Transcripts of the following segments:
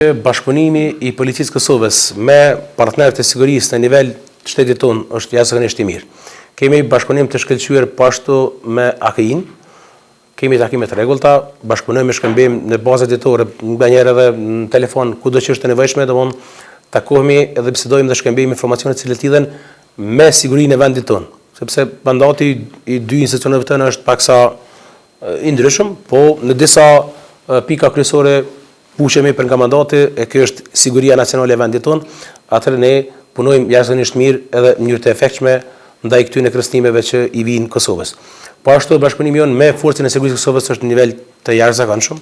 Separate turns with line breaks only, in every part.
Bashkëpunimi i policisë Kosovës me partnerët e sigurisë në nivel të shtetit tonë është jashtëzakonisht i mirë. Kemi bashkëpunim të shkëlqyer pashtu me AKI-n, kemi takime të rregullta, bashkëpunojmë me shkëmbim në baza ditore, nganjëherë edhe në telefon kudo që është e nevojshme, domthonë takohemi edhe bisedojmë dhe shkëmbejmë informacione të cilat lidhen me sigurinë e vendit tonë, sepse mandati i dy institucioneve tona është paksa i ndryshëm, po në disa pika kryesore pushemi për nga mandati e kjo është siguria nacionale e vendit tonë, atëherë ne punojmë jashtëzakonisht mirë edhe në mënyrë të efektshme ndaj këtyre kërcënimeve që i vijnë Kosovës. Po ashtu bashkëpunimi jon me forcën e sigurisë të Kosovës është në nivel të jashtëzakonshëm.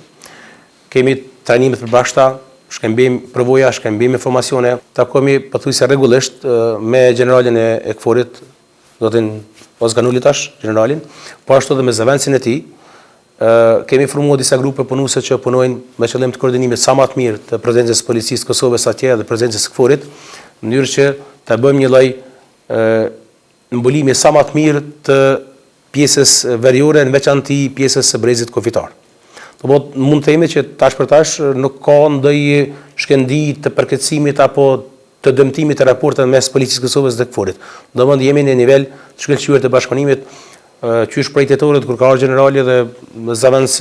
Kemi trajnime të përbashkëta, shkëmbim përvoja, shkëmbim informacione, takohemi pothuajse rregullisht me generalin e KFOR-it, zotin Ozganuli tash, generalin, po ashtu edhe me zëvendësin e tij. Kemi formuar disa grupe punuese që punojnë me qëllim të koordinimit sa më të mirë të prezencës së policisë të Kosovës atje dhe prezencës së KFOR-it, në mënyrë që ta bëjmë një lloj mbulimi sa më të mirë të pjesës veriore, në veçantë pjesës së brezit kufitar. Po mund të themi që tash për tash nuk ka ndonjë shkendi të përkeçimit apo të dëmtimit të raporteve mes policisë së Kosovës dhe KFOR-it. Domethënë jemi në nivel të shkëlqyer të bashkëpunimit. Qysh prej tetorit kur ka ardhur generali dhe zëvendës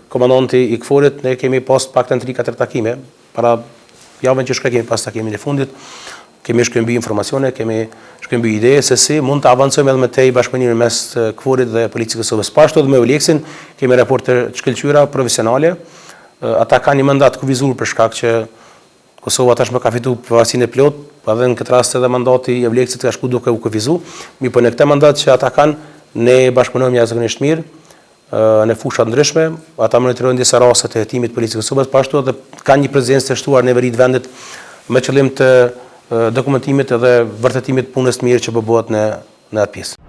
komandanti i KFOR-it, ne kemi pas paktën 3-4 takime para javën që kemi pas takimin e fundit. Kemi shkëmbyer informacione, kemi shkëmbyer ide se si mund të avancojmë edhe me tej bashkëpunimin mes KFOR-it dhe policisë së Kosovës. Pashtu edhe me Uleksin kemi raporte të shkëlqyera profesionale. Ata kanë një mandat kufizur për shkak që Kosova tashmë ka fituar pavarësinë e plot, edhe në këtë rast edhe mandati i Uleksit ka shku duke u kufizuar. Mirë, në këtë mandat që ata kanë, ne bashkëpunojmë jashtëzakonisht mirë në fusha të ndryshme, ata monitorojnë disa raste të hetimit të policisë së Kosovës, po ashtu edhe kanë një prezencë të shtuar në veri të vendit me qëllim të dokumentimit edhe vërtetimit të punës të mirë që bëhet në atë pjesë.